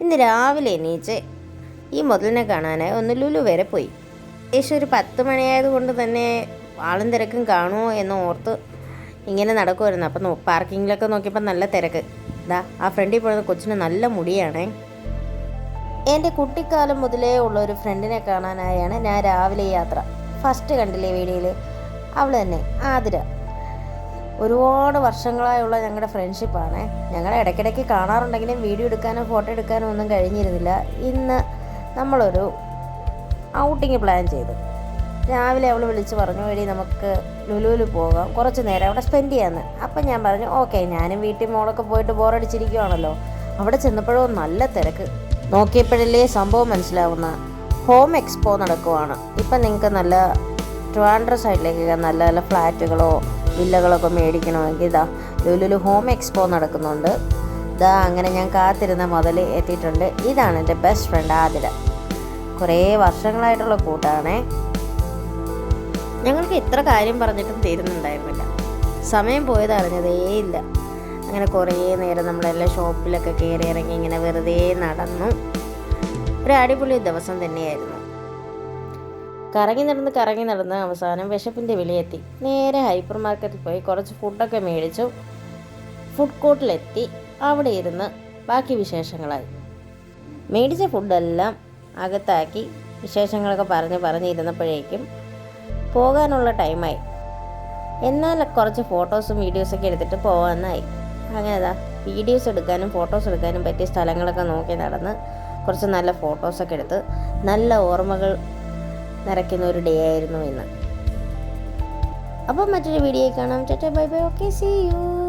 ഇന്ന് രാവിലെ എണീച്ച് ഈ മുതലിനെ കാണാനായി ഒന്ന് ലുലു വരെ പോയി. ഏകദേശം ഒരു 10 മണിയായതുകൊണ്ട് തന്നെ ആളും തിരക്കും കാണുമോ എന്ന് ഓർത്ത് ഇങ്ങനെ നടക്കുമായിരുന്നു. അപ്പം പാർക്കിങ്ങിലൊക്കെ നോക്കിയപ്പോൾ നല്ല തിരക്ക്. ആ ഫ്രണ്ടിൽ പോകുന്ന കൊച്ചിന് നല്ല മുടിയാണേ. എൻ്റെ കുട്ടിക്കാലം മുതലേ ഉള്ള ഒരു ഫ്രണ്ടിനെ കാണാനായാണ് ഞാൻ രാവിലെ യാത്ര. ഫസ്റ്റ് കണ്ടില്ലേ വീഡിയോയിൽ, അവൾ തന്നെ ആതിര. ഒരുപാട് വർഷങ്ങളായുള്ള ഞങ്ങളുടെ ഫ്രണ്ട്ഷിപ്പാണ്. ഞങ്ങൾ ഇടയ്ക്കിടയ്ക്ക് കാണാറുണ്ടെങ്കിലും വീഡിയോ എടുക്കാനോ ഫോട്ടോ എടുക്കാനോ ഒന്നും കഴിഞ്ഞിരുന്നില്ല. ഇന്ന് നമ്മളൊരു ഔട്ടിങ് പ്ലാൻ ചെയ്തു. രാവിലെ അവൾ വിളിച്ച് പറഞ്ഞു, വഴി നമുക്ക് ലുലുവിൽ പോകാം, കുറച്ച് നേരം അവിടെ സ്പെൻഡ് ചെയ്യാമെന്ന്. അപ്പം ഞാൻ പറഞ്ഞു ഓക്കെ. ഞാനും വീട്ടിൽ മോളൊക്കെ പോയിട്ട് ബോറടിച്ചിരിക്കുവാണല്ലോ. അവിടെ ചെന്നപ്പോഴോ നല്ല തിരക്ക്. നോക്കിയപ്പോഴല്ലേ സംഭവം മനസ്സിലാവുന്ന, ഹോം എക്സ്പോ നടക്കുവാണ്. ഇപ്പം നിങ്ങൾക്ക് നല്ല ട്രിവാൻഡ്രം സൈഡിലേക്ക് നല്ല നല്ല ഫ്ലാറ്റുകളോ വില്ലകളൊക്കെ മേടിക്കണമെങ്കിൽ ലുലുലു ഹോം എക്സ്പോ നടക്കുന്നുണ്ട്. അങ്ങനെ ഞാൻ കാത്തിരുന്ന മുതൽ എത്തിയിട്ടുണ്ട്. ഇതാണ് എൻ്റെ ബെസ്റ്റ് ഫ്രണ്ട് ആതിര. കുറേ വർഷങ്ങളായിട്ടുള്ള കൂട്ടാണേ. ഞങ്ങൾക്ക് ഇത്ര കാര്യം പറഞ്ഞിട്ടും തീരുന്നുണ്ടായിരുന്നില്ല. സമയം പോയത് അറിഞ്ഞതേയില്ല. അങ്ങനെ കുറേ നേരം നമ്മളെല്ലാം ഷോപ്പിലൊക്കെ കയറി ഇറങ്ങി ഇങ്ങനെ വെറുതെ നടന്നു. ഒരു അടിപൊളി ദിവസം തന്നെയായിരുന്നു. കറങ്ങി നടന്ന് അവസാനം വിശപ്പിൻ്റെ വിളിയെത്തി. നേരെ ഹൈപ്പർ മാർക്കറ്റിൽ പോയി കുറച്ച് ഫുഡൊക്കെ മേടിച്ചു. ഫുഡ് കോർട്ടിലെത്തി. അവിടെ ഇരുന്ന് ബാക്കി വിശേഷങ്ങളായി. മേടിച്ച ഫുഡെല്ലാം അകത്താക്കി വിശേഷങ്ങളൊക്കെ പറഞ്ഞിരുന്നപ്പോഴേക്കും പോകാനുള്ള ടൈമായി. എന്നാൽ കുറച്ച് ഫോട്ടോസും വീഡിയോസൊക്കെ എടുത്തിട്ട് പോകാമെന്നായി. അങ്ങനെ വീഡിയോസ് എടുക്കാനും ഫോട്ടോസ് എടുക്കാനും പറ്റിയ സ്ഥലങ്ങളൊക്കെ നോക്കി നടന്ന് കുറച്ച് നല്ല ഫോട്ടോസൊക്കെ എടുത്ത് നല്ല ഓർമ്മകൾ നിറയ്ക്കുന്ന ഒരു ഡേ ആയിരുന്നു ഇന്ന്. അപ്പം മറ്റൊരു വീഡിയോയിൽ കാണാം. Bye bye. Okay, see U.